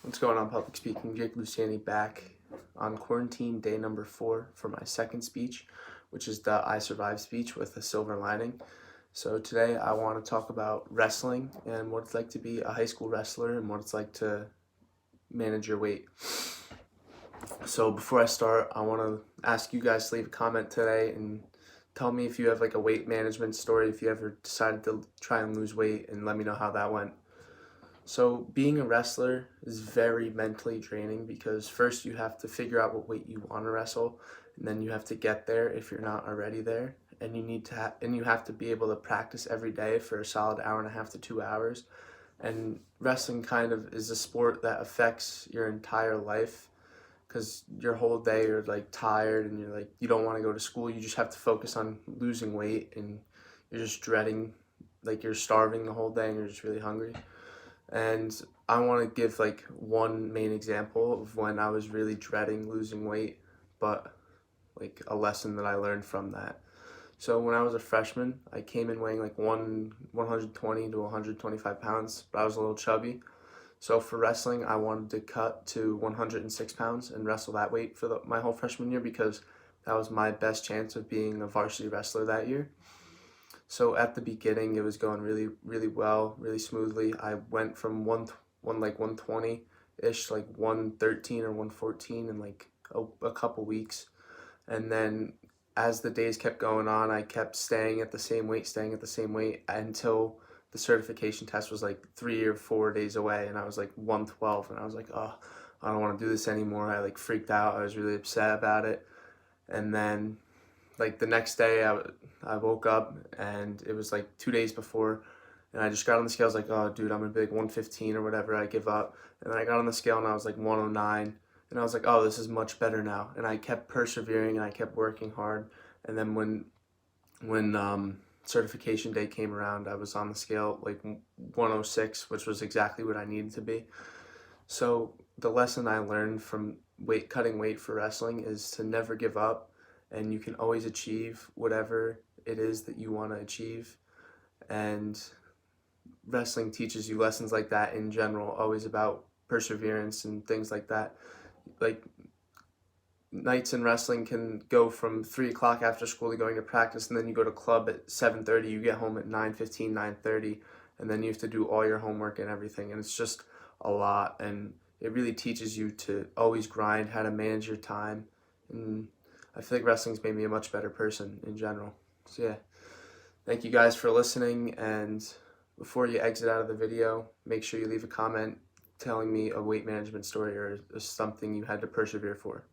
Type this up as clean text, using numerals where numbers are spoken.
What's going on, public speaking? Jake Luciani back on quarantine day number 4 for my second speech, which is the I Survived speech with a silver lining. So today I want to talk about wrestling and what it's like to be a high school wrestler and what it's like to manage your weight. So before I start, I want to ask you guys to leave a comment today and tell me if you have like a weight management story, if you ever decided to try and lose weight, and let me know how that went. So being a wrestler is very mentally draining because first you have to figure out what weight you want to wrestle, and then you have to get there if you're not already there, and you have to be able to practice every day for a solid hour and a half to 2 hours. And wrestling kind of is a sport that affects your entire life because your whole day you're like tired and you're like you don't want to go to school. You just have to focus on losing weight, and you're just dreading, like you're starving the whole day and you're just really hungry. And I want to give like one main example of when I was really dreading losing weight, but like a lesson that I learned from that. So when I was a freshman, I came in weighing like 120 to 125 pounds, but I was a little chubby. So for wrestling, I wanted to cut to 106 pounds and wrestle that weight for my whole freshman year because that was my best chance of being a varsity wrestler that year. So at the beginning, it was going really, really well, really smoothly. I went from 120-ish, like 113 or 114 in like a couple weeks. And then as the days kept going on, I kept staying at the same weight until the certification test was like 3 or 4 days away, and I was like 112, and I was like, oh, I don't want to do this anymore. I like freaked out. I was really upset about it. And then like the next day I woke up and it was like 2 days before, and I just got on the scale. I was like, oh dude, I'm gonna be like 115 or whatever, I give up. And then I got on the scale and I was like 109, and I was like, oh, this is much better now. And I kept persevering and I kept working hard. And then when certification day came around, I was on the scale like 106, which was exactly what I needed to be. So the lesson I learned from cutting weight for wrestling is to never give up, and you can always achieve whatever it is that you want to achieve. And wrestling teaches you lessons like that in general, always about perseverance and things like that. Like nights in wrestling can go from 3 o'clock after school to going to practice, and then you go to club at 7:30, you get home at 9:15, 9:30, and then you have to do all your homework and everything, and it's just a lot. And it really teaches you to always grind, how to manage your time, and I feel like wrestling's made me a much better person in general. So yeah, thank you guys for listening, and before you exit out of the video, make sure you leave a comment telling me a weight management story or something you had to persevere for.